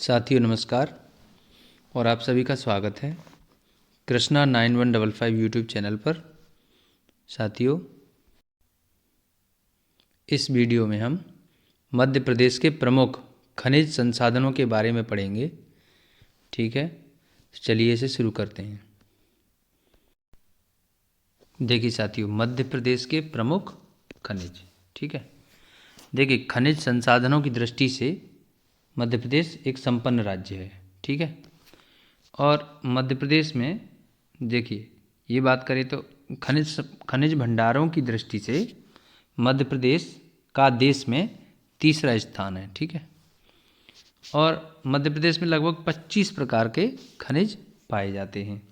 साथियों नमस्कार और आप सभी का स्वागत है कृष्णा 9155 यूट्यूब चैनल पर। साथियों, इस वीडियो में हम मध्य प्रदेश के प्रमुख खनिज संसाधनों के बारे में पढ़ेंगे। ठीक है, चलिए इसे शुरू करते हैं। देखिए साथियों, मध्य प्रदेश के प्रमुख खनिज। ठीक है, देखिए खनिज संसाधनों की दृष्टि से मध्य प्रदेश एक संपन्न राज्य है। ठीक है, और मध्य प्रदेश में देखिए ये बात करें तो खनिज भंडारों की दृष्टि से मध्य प्रदेश का देश में तीसरा स्थान है। ठीक है, और मध्य प्रदेश में लगभग 25 प्रकार के खनिज पाए जाते हैं,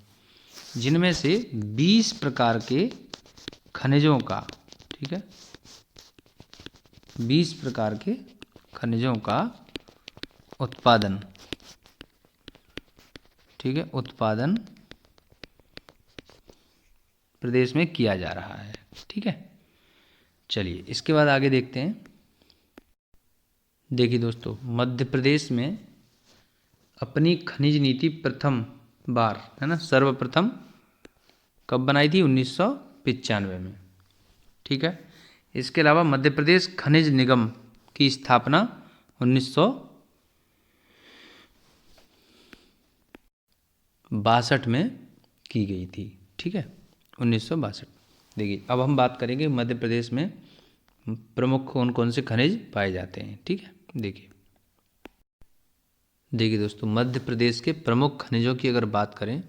जिनमें से 20 प्रकार के खनिजों का, ठीक है, 20 प्रकार के खनिजों का उत्पादन, ठीक है, उत्पादन प्रदेश में किया जा रहा है। ठीक है, चलिए इसके बाद आगे देखते हैं। देखिए दोस्तों, मध्य प्रदेश में अपनी खनिज नीति प्रथम बार, है ना, सर्वप्रथम कब बनाई थी? 1995 में। ठीक है, इसके अलावा मध्य प्रदेश खनिज निगम की स्थापना 1962 में की गई थी। ठीक है, 1962। देखिए अब हम बात करेंगे मध्य प्रदेश में प्रमुख कौन कौन से खनिज पाए जाते हैं। ठीक है, देखिए दोस्तों, मध्य प्रदेश के प्रमुख खनिजों की अगर बात करें तो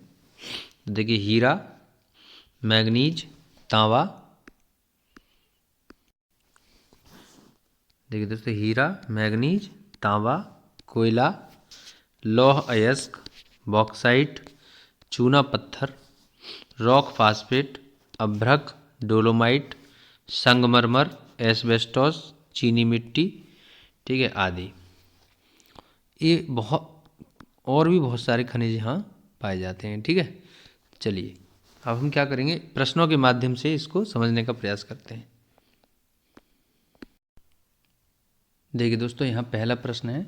देखिए हीरा, मैग्नीज, तांबा। देखिए दोस्तों, हीरा, मैग्नीज, तांबा, कोयला, लौह अयस्क, बॉक्साइट, चूना पत्थर, रॉक फास्फेट, अभ्रक, डोलोमाइट, संगमरमर, एस्बेस्टोस, चीनी मिट्टी, ठीक है, आदि। ये बहुत और भी बहुत सारे खनिज यहाँ पाए जाते हैं। ठीक है, चलिए अब हम क्या करेंगे, प्रश्नों के माध्यम से इसको समझने का प्रयास करते हैं। देखिए दोस्तों, यहाँ पहला प्रश्न है,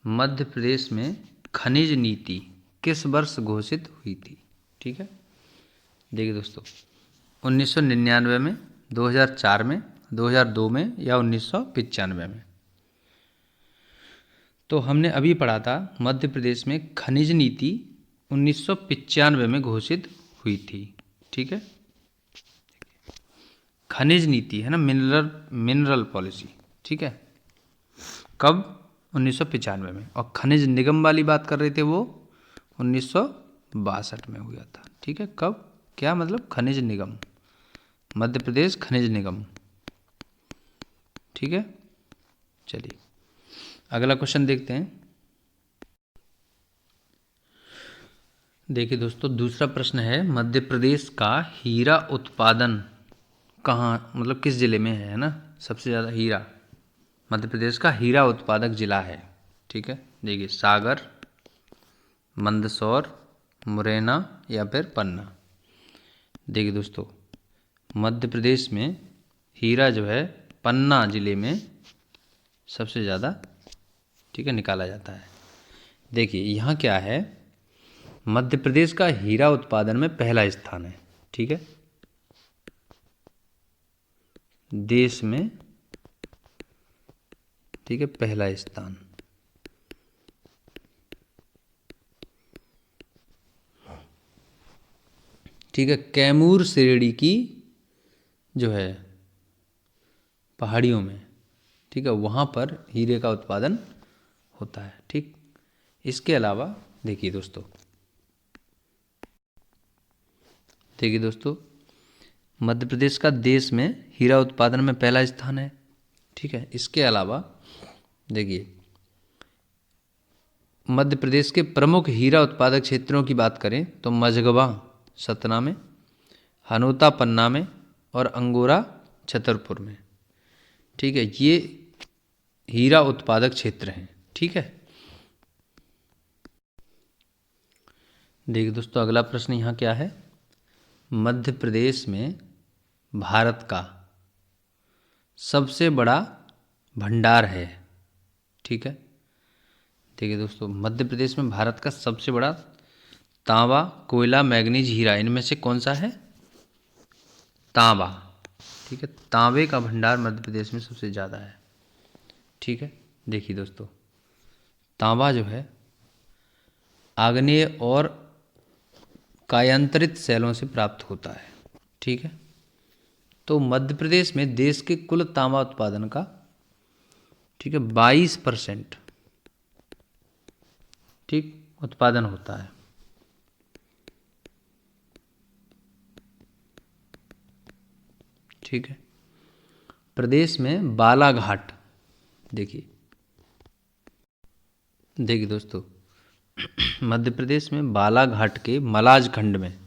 मध्य प्रदेश में खनिज नीति किस वर्ष घोषित हुई थी? ठीक है, देखिए दोस्तों, 1999 में, 2004 में, 2002 में या 1995 में। तो हमने अभी पढ़ा था मध्य प्रदेश में खनिज नीति 1995 में घोषित हुई थी। ठीक है, खनिज नीति है ना, मिनरल पॉलिसी। ठीक है, कब? 1995 में। और खनिज निगम वाली बात कर रहे थे वो 1962 में हुआ था। ठीक है, कब? क्या मतलब? खनिज निगम, मध्य प्रदेश खनिज निगम। ठीक है, चलिए अगला क्वेश्चन देखते हैं। देखिए दोस्तों, दूसरा प्रश्न है, मध्य प्रदेश का हीरा उत्पादन कहाँ, मतलब किस जिले में है ना, सबसे ज़्यादा हीरा? मध्य प्रदेश का हीरा उत्पादक जिला है। ठीक है, देखिए सागर, मंदसौर, मुरैना या फिर पन्ना। देखिए दोस्तों, मध्य प्रदेश में हीरा जो है पन्ना जिले में सबसे ज़्यादा, ठीक है, निकाला जाता है। देखिए यहाँ क्या है, मध्य प्रदेश का हीरा उत्पादन में पहला स्थान है। ठीक है, देश में, ठीक है, पहला स्थान। ठीक है, कैमूर श्रेणी की जो है पहाड़ियों में, ठीक है, वहाँ पर हीरे का उत्पादन होता है। ठीक, इसके अलावा देखिए दोस्तों, मध्य प्रदेश का देश में हीरा उत्पादन में पहला स्थान है। ठीक है, इसके अलावा देखिए मध्य प्रदेश के प्रमुख हीरा उत्पादक क्षेत्रों की बात करें तो मझगवा सतना में, हनोता पन्ना में और अंगोरा छतरपुर में। ठीक है, ये हीरा उत्पादक क्षेत्र हैं। ठीक है, देखिए दोस्तों, अगला प्रश्न यहाँ क्या है, मध्य प्रदेश में भारत का सबसे बड़ा भंडार है। ठीक है, देखिए दोस्तों, मध्य प्रदेश में भारत का सबसे बड़ा तांबा, कोयला, मैग्नीज, हीरा, इनमें से कौन सा है? तांबा। ठीक है, तांबे का भंडार मध्य प्रदेश में सबसे ज़्यादा है। ठीक है, देखिए दोस्तों, तांबा जो है आग्नेय और कायांतरित शैलों से प्राप्त होता है। ठीक है, तो मध्य प्रदेश में देश के कुल तांबा उत्पादन का, ठीक है, 22% ठीक उत्पादन होता है। ठीक है, प्रदेश में बालाघाट, देखिए देखिए दोस्तों, मध्य प्रदेश में बालाघाट के मलाज खंड में,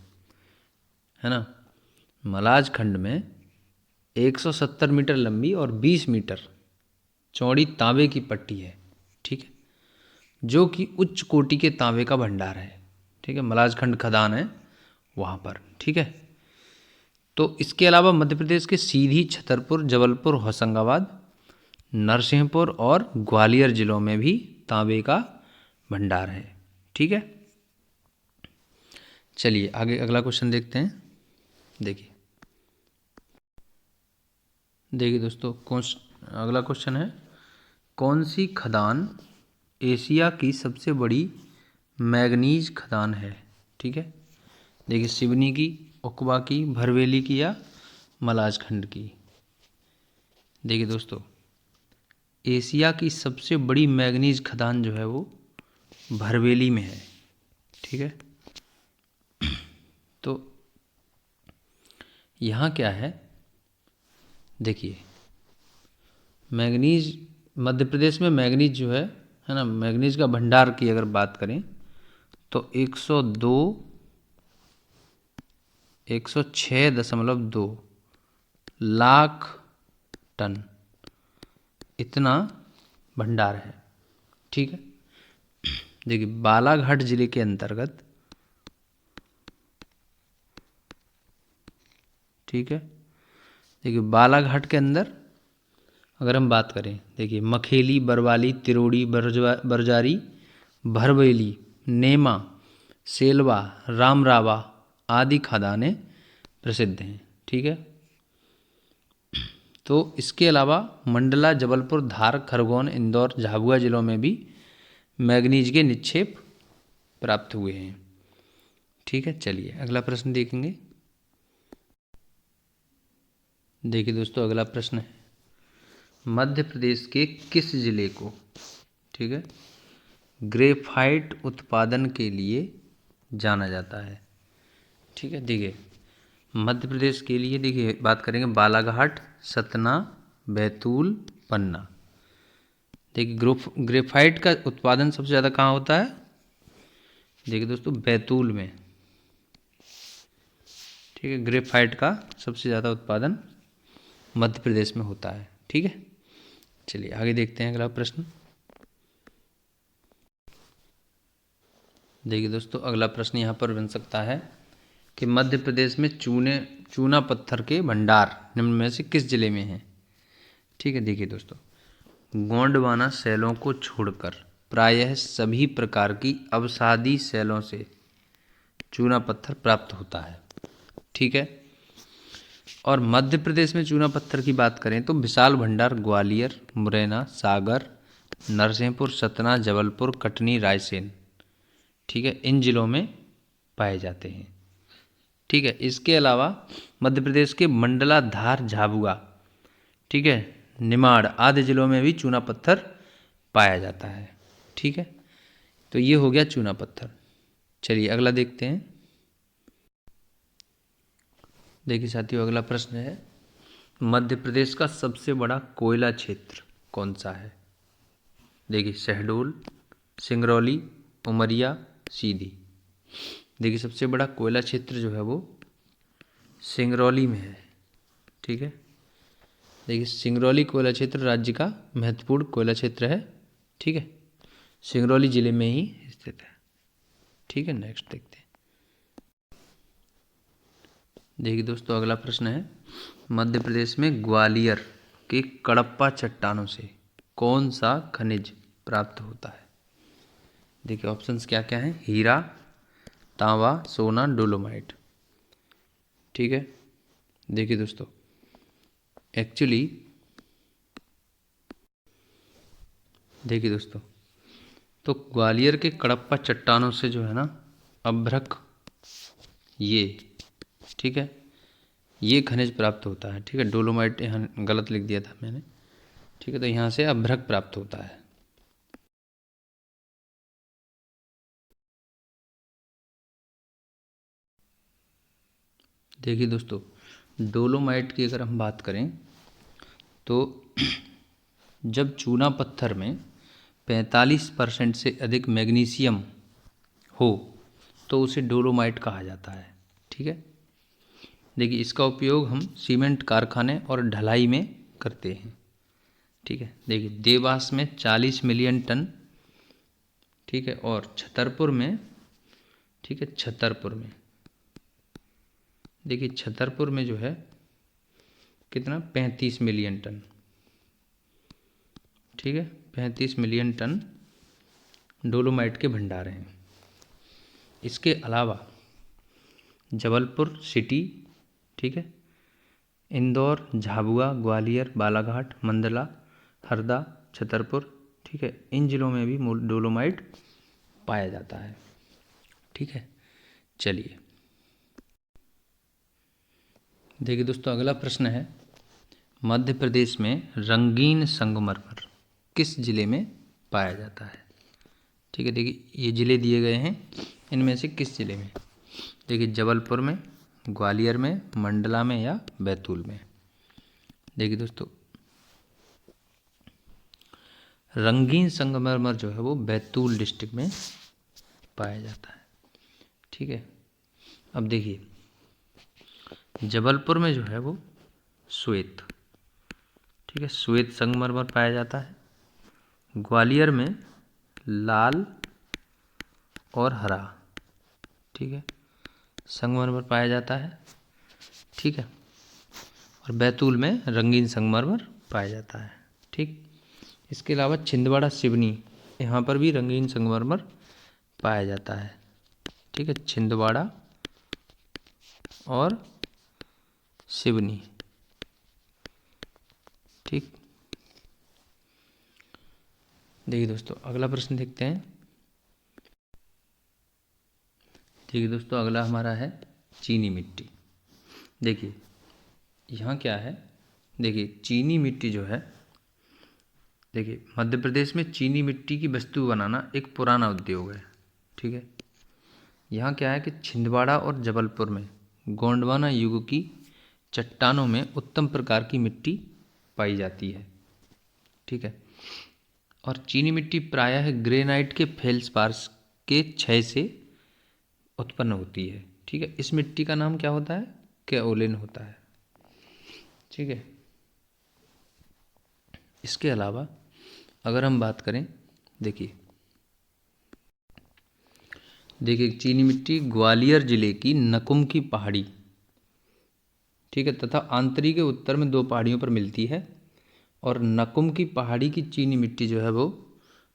है ना, मलाज खंड में 170 मीटर लंबी और 20 मीटर चौड़ी तांबे की पट्टी है। ठीक है, जो कि उच्च कोटि के तांबे का भंडार है। ठीक है, मलाज खंड खदान है वहाँ पर। ठीक है, तो इसके अलावा मध्य प्रदेश के सीधी, छतरपुर, जबलपुर, होशंगाबाद, नरसिंहपुर और ग्वालियर जिलों में भी तांबे का भंडार है। ठीक है, चलिए आगे अगला क्वेश्चन देखते हैं। देखिए देखिए दोस्तों, अगला क्वेश्चन है, कौन सी खदान एशिया की सबसे बड़ी मैग्नीज खदान है? ठीक है, देखिए, सिवनी की, उकवा की, भरवेली की या मलाज खंड की? देखिए दोस्तों, एशिया की सबसे बड़ी मैग्नीज खदान जो है वो भरवेली में है। ठीक है, तो यहाँ क्या है, देखिए, मैग्नीज, मध्य प्रदेश में मैग्नीज जो है ना, मैग्नीज का भंडार की अगर बात करें तो 106.2 लाख टन इतना भंडार है। ठीक है, देखिए, बालाघाट जिले के अंतर्गत, ठीक है, देखिए, बालाघाट के अंदर अगर हम बात करें, देखिए, मखेली, बरवाली, तिरोड़ी, बरजारी, भरवेली, नेमा, सेलवा, रामरावा आदि खदानें प्रसिद्ध हैं। ठीक है, तो इसके अलावा मंडला, जबलपुर, धार, खरगोन, इंदौर, झाबुआ जिलों में भी मैग्नीज के निक्षेप प्राप्त हुए हैं। ठीक है, चलिए अगला प्रश्न देखेंगे। देखिए दोस्तों, अगला प्रश्न है, मध्य प्रदेश के किस जिले को, ठीक है, ग्रेफाइट उत्पादन के लिए जाना जाता है? ठीक है, देखिए, मध्य प्रदेश के लिए, देखिए, बात करेंगे बालाघाट, सतना, बैतूल, पन्ना। देखिए, ग्रेफाइट का उत्पादन सबसे ज़्यादा कहाँ होता है? देखिए दोस्तों, बैतूल में। ठीक है, ग्रेफाइट का सबसे ज़्यादा उत्पादन मध्य प्रदेश में होता है। ठीक है, चलिए आगे देखते हैं अगला प्रश्न। देखिए दोस्तों, अगला प्रश्न यहाँ पर बन सकता है कि मध्य प्रदेश में चूना पत्थर के भंडार निम्न में से किस जिले में है? ठीक है, देखिए दोस्तों, गोंडवाना शैलों को छोड़कर प्रायः सभी प्रकार की अवसादी शैलों से चूना पत्थर प्राप्त होता है। ठीक है, और मध्य प्रदेश में चूना पत्थर की बात करें तो विशाल भंडार ग्वालियर, मुरैना, सागर, नरसिंहपुर, सतना, जबलपुर, कटनी, रायसेन, ठीक है, इन जिलों में पाए जाते हैं। ठीक है, इसके अलावा मध्य प्रदेश के मंडला, धार, झाबुआ, ठीक है, निमाड़ आदि जिलों में भी चूना पत्थर पाया जाता है। ठीक है, तो ये हो गया चूना पत्थर। चलिए अगला देखते हैं। देखिए साथियों, अगला प्रश्न है, मध्य प्रदेश का सबसे बड़ा कोयला क्षेत्र कौन सा है? देखिए, शहडोल, सिंगरौली, उमरिया, सीधी। देखिए, सबसे बड़ा कोयला क्षेत्र जो है वो सिंगरौली में है। ठीक है, देखिए, सिंगरौली कोयला क्षेत्र राज्य का महत्वपूर्ण कोयला क्षेत्र है। ठीक है, सिंगरौली जिले में ही स्थित है। ठीक है, नेक्स्ट देखते हैं। देखिए दोस्तों, अगला प्रश्न है, मध्य प्रदेश में ग्वालियर के कडप्पा चट्टानों से कौन सा खनिज प्राप्त होता है? देखिए ऑप्शंस क्या क्या हैं, हीरा, तांबा, सोना, डोलोमाइट। ठीक है, देखिए दोस्तों एक्चुअली, देखिए दोस्तों, तो ग्वालियर के कडप्पा चट्टानों से जो है ना अभ्रक, ये, ठीक है, ये खनिज प्राप्त होता है। ठीक है, डोलोमाइट यहाँ गलत लिख दिया था मैंने। ठीक है, तो यहाँ से अभ्रक प्राप्त होता है। देखिए दोस्तों, डोलोमाइट की अगर हम बात करें तो जब चूना पत्थर में 45% से अधिक मैग्नीशियम हो तो उसे डोलोमाइट कहा जाता है। ठीक है, देखिए इसका उपयोग हम सीमेंट कारखाने और ढलाई में करते हैं। ठीक है, देखिए देवास में 40 मिलियन टन, ठीक है, और छतरपुर में, ठीक है, छतरपुर में, देखिए छतरपुर में जो है कितना, 35 मिलियन टन। ठीक है, 35 मिलियन टन डोलोमाइट के भंडार हैं। इसके अलावा जबलपुर सिटी, ठीक है, इंदौर, झाबुआ, ग्वालियर, बालाघाट, मंडला, हरदा, छतरपुर, ठीक है, इन जिलों में भी डोलोमाइट पाया जाता है। ठीक है, चलिए देखिए दोस्तों अगला प्रश्न है, मध्य प्रदेश में रंगीन संगमरमर किस जिले में पाया जाता है। ठीक है, देखिए ये जिले दिए गए हैं, इनमें से किस जिले में। देखिए जबलपुर में, ग्वालियर में, मंडला में या बैतूल में। देखिए दोस्तों रंगीन संगमरमर जो है वो बैतूल डिस्ट्रिक्ट में पाया जाता है। ठीक है, अब देखिए जबलपुर में जो है वो श्वेत, ठीक है, श्वेत संगमरमर पाया जाता है। ग्वालियर में लाल और हरा, ठीक है, संगमरमर पाया जाता है। ठीक है, और बैतूल में रंगीन संगमरमर पाया जाता है। ठीक, इसके अलावा छिंदवाड़ा सिवनी, यहाँ पर भी रंगीन संगमरमर पाया जाता है। ठीक है, छिंदवाड़ा और सिवनी। ठीक, देखिए दोस्तों अगला प्रश्न देखते हैं। देखिए दोस्तों अगला हमारा है चीनी मिट्टी। देखिए यहाँ क्या है, देखिए चीनी मिट्टी जो है, देखिए मध्य प्रदेश में चीनी मिट्टी की वस्तु बनाना एक पुराना उद्योग है। ठीक है, यहाँ क्या है कि छिंदवाड़ा और जबलपुर में गोंडवाना युग की चट्टानों में उत्तम प्रकार की मिट्टी पाई जाती है। ठीक है, और चीनी मिट्टी प्रायः ग्रेनाइट के फेल्सपार के क्षय से उत्पन्न होती है। ठीक है, इस मिट्टी का नाम क्या होता है, केओलिन होता है। ठीक है, इसके अलावा अगर हम बात करें, देखिए देखिए चीनी मिट्टी ग्वालियर जिले की नकुम की पहाड़ी, ठीक है, तथा आंतरी के उत्तर में 2 पहाड़ियों पर मिलती है। और नकुम की पहाड़ी की चीनी मिट्टी जो है वो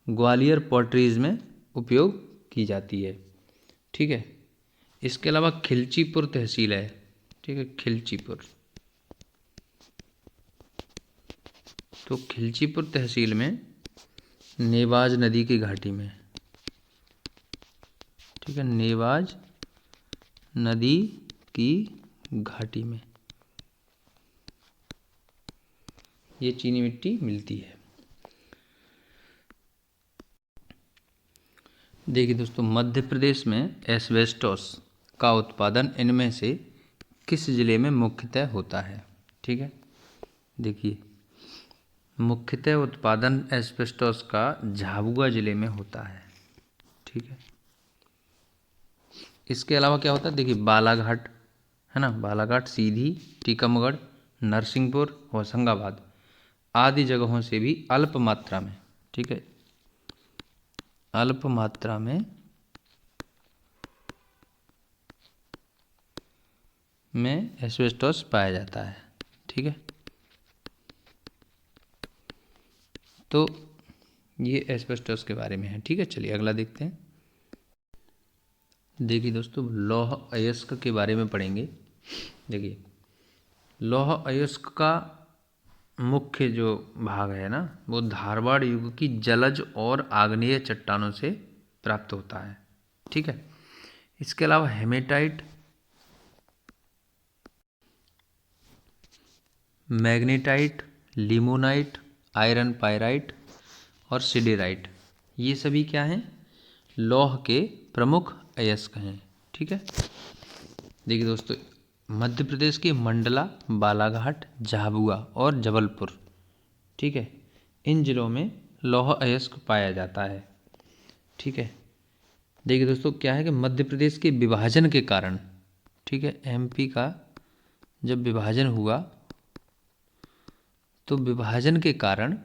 ग्वालियर पॉटरीज में उपयोग की जाती है। ठीक है, इसके अलावा खिलचीपुर तहसील है। ठीक है, खिलचीपुर, तो खिलचीपुर तहसील में नेवाज नदी की घाटी में, ठीक है, नेवाज नदी की घाटी में ये चीनी मिट्टी मिलती है। देखिए दोस्तों मध्य प्रदेश में एस्बेस्टोस का उत्पादन इनमें से किस जिले में मुख्यतः होता है। ठीक है, देखिए मुख्यतः उत्पादन एस्बेस्टोस का झाबुआ जिले में होता है। ठीक है, इसके अलावा क्या होता है, देखिए बालाघाट है ना, बालाघाट, सीधी, टीकमगढ़, नरसिंहपुर, होशंगाबाद आदि जगहों से भी अल्प मात्रा में, ठीक है, अल्प मात्रा में एस्बेस्टोस पाया जाता है। ठीक है, तो ये एस्बेस्टोस के बारे में है। ठीक है, चलिए अगला देखते हैं। देखिए दोस्तों, लौह अयस्क के बारे में पढ़ेंगे। देखिए, लौह अयस्क का मुख्य जो भाग है ना, वो धारवाड़ युग की जलज और आग्नेय चट्टानों से प्राप्त होता है। ठीक है, इसके अलावा hematite, magnetite, limonite, iron pyrite और सिडेराइट, ये सभी क्या हैं, लौह के प्रमुख अयस्क हैं। ठीक है, देखिए दोस्तों, मध्य प्रदेश के मंडला, बालाघाट, झाबुआ और जबलपुर, ठीक है, इन जिलों में लौह अयस्क पाया जाता है। ठीक है, देखिए दोस्तों, क्या है कि मध्य प्रदेश के विभाजन के कारण, ठीक है, एमपी का जब विभाजन हुआ तो विभाजन के कारण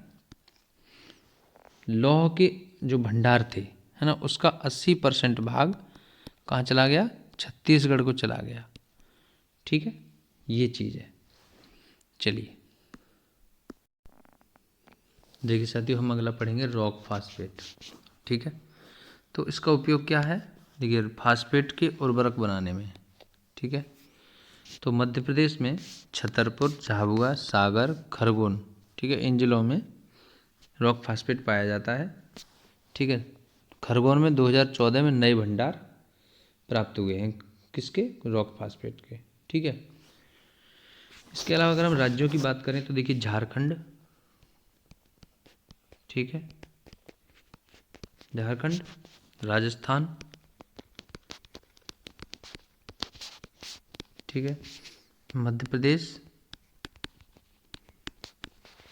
लौह के जो भंडार थे, है ना, उसका 80% भाग कहाँ चला गया, छत्तीसगढ़ को चला गया। ठीक है, ये चीज़ है। चलिए देखिए साथियों, हम अगला पढ़ेंगे रॉक फास्फेट। ठीक है, तो इसका उपयोग क्या है, देखिए फास्फेट के उर्वरक बनाने में। ठीक है, तो मध्य प्रदेश में छतरपुर, झाबुआ, सागर, खरगोन, ठीक है, इन जिलों में रॉक फास्फेट पाया जाता है। ठीक है, खरगोन में 2014 में नए भंडार प्राप्त हुए हैं, किसके, रॉक फास्फेट के। ठीक है, इसके अलावा अगर हम राज्यों की बात करें तो देखिए झारखंड, ठीक है, झारखंड, राजस्थान, ठीक है, मध्य प्रदेश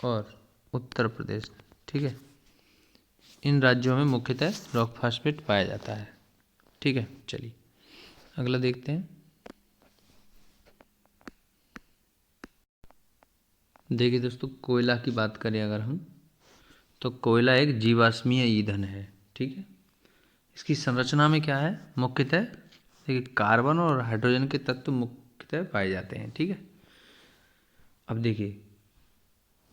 और उत्तर प्रदेश, ठीक है, इन राज्यों में मुख्यतः रॉक फास्फेट पाया जाता है। ठीक है, चलिए अगला देखते हैं। देखिए दोस्तों, कोयला की बात करें अगर हम, तो कोयला एक जीवाश्मीय ईंधन है। ठीक है, इसकी संरचना में क्या है, मुख्यतः देखिए कार्बन और हाइड्रोजन के तत्व मुख्यतः पाए जाते हैं। ठीक है, अब देखिए,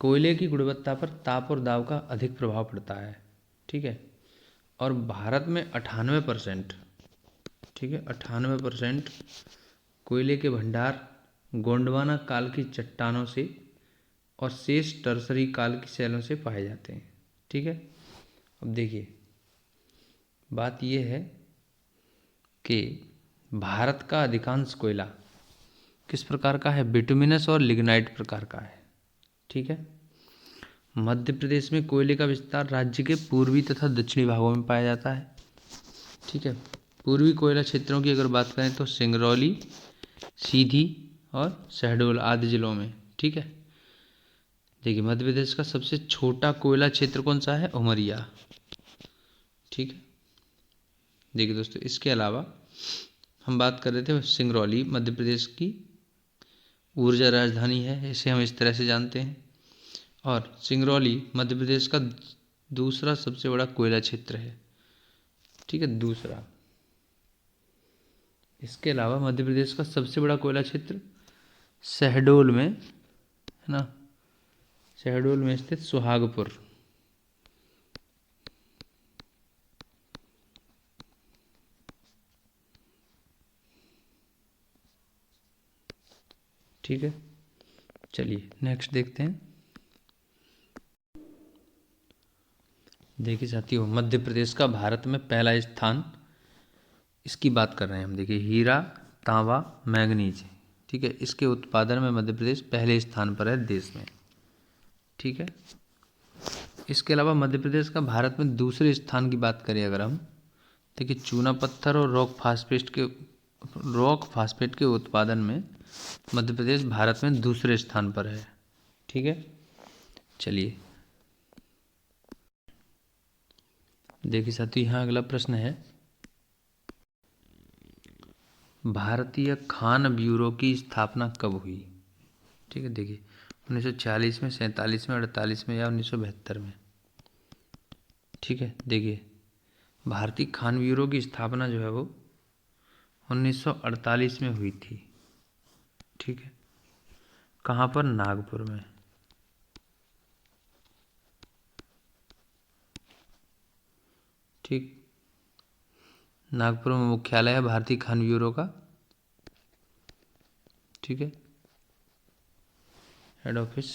कोयले की गुणवत्ता पर ताप और दाब का अधिक प्रभाव पड़ता है। ठीक है, और भारत में 98%, ठीक है, 98% कोयले के भंडार गोंडवाना काल की चट्टानों से और शेष टर्सरी काल की शैलों से पाए जाते हैं। ठीक है, अब देखिए, बात यह है कि भारत का अधिकांश कोयला किस प्रकार का है, बिटुमिनस और लिग्नाइट प्रकार का है। ठीक है, मध्य प्रदेश में कोयले का विस्तार राज्य के पूर्वी तथा दक्षिणी भागों में पाया जाता है। ठीक है, पूर्वी कोयला क्षेत्रों की अगर बात करें तो सिंगरौली, सीधी और शहडोल आदि जिलों में। ठीक है, देखिए मध्य प्रदेश का सबसे छोटा कोयला क्षेत्र कौन सा है, उमरिया। ठीक है, देखिए दोस्तों, इसके अलावा हम बात कर रहे थे सिंगरौली मध्य प्रदेश की ऊर्जा राजधानी है, इसे हम इस तरह से जानते हैं, और सिंगरौली मध्य प्रदेश का दूसरा सबसे बड़ा कोयला क्षेत्र है। ठीक है, दूसरा। इसके अलावा मध्य प्रदेश का सबसे बड़ा कोयला क्षेत्र शहडोल में, है ना, शहडोल में स्थित सुहागपुर। ठीक है, चलिए नेक्स्ट देखते हैं। देखिए साथियों, मध्य प्रदेश का भारत में पहला स्थान, इसकी बात कर रहे हैं हम। देखिए हीरा, तांबा, मैंगनीज, ठीक है, इसके उत्पादन में मध्य प्रदेश पहले स्थान पर है देश में। ठीक है, इसके अलावा मध्य प्रदेश का भारत में दूसरे स्थान की बात करें अगर हम, देखिए चूना पत्थर और रॉक फास्फेट के उत्पादन में मध्य प्रदेश भारत में दूसरे स्थान पर है। ठीक है, चलिए देखिए साथियों, यहाँ अगला प्रश्न है, भारतीय खान ब्यूरो की स्थापना कब हुई। ठीक है, देखिए 1940 में, 47 में, 48 में या 1972 में। ठीक है, देखिए भारतीय खान ब्यूरो की स्थापना जो है वो 1948 में हुई थी। ठीक है, कहाँ पर, नागपुर में। ठीक। नागपुर में मुख्यालय है भारतीय खान ब्यूरो का, ठीक है, हेड ऑफिस,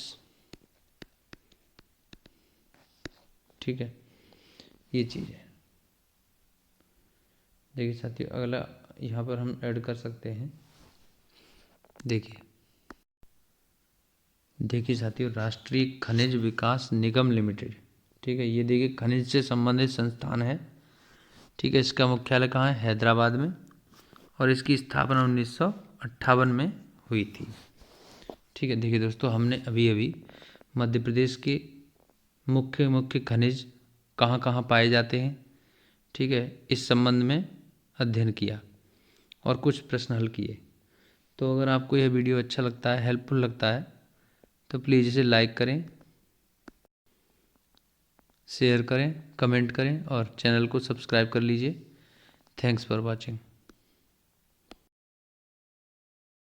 ठीक है, ये चीज़ है। देखिए साथियों, अगला यहाँ पर हम ऐड कर सकते हैं। देखिए साथियों, राष्ट्रीय खनिज विकास निगम लिमिटेड, ठीक है, ये देखिए खनिज से संबंधित संस्थान है, ठीक है। इसका मुख्यालय कहाँ है? हैदराबाद में, और इसकी स्थापना 1958 में हुई थी, ठीक है। देखिए दोस्तों, हमने अभी अभी मध्य प्रदेश के मुख्य मुख्य खनिज कहाँ कहाँ पाए जाते हैं, ठीक है, इस संबंध में अध्ययन किया और कुछ प्रश्न हल किए। तो अगर आपको यह वीडियो अच्छा लगता है, हेल्पफुल लगता है, तो प्लीज़ इसे लाइक करें, शेयर करें, कमेंट करें और चैनल को सब्सक्राइब कर लीजिए। Thanks for watching.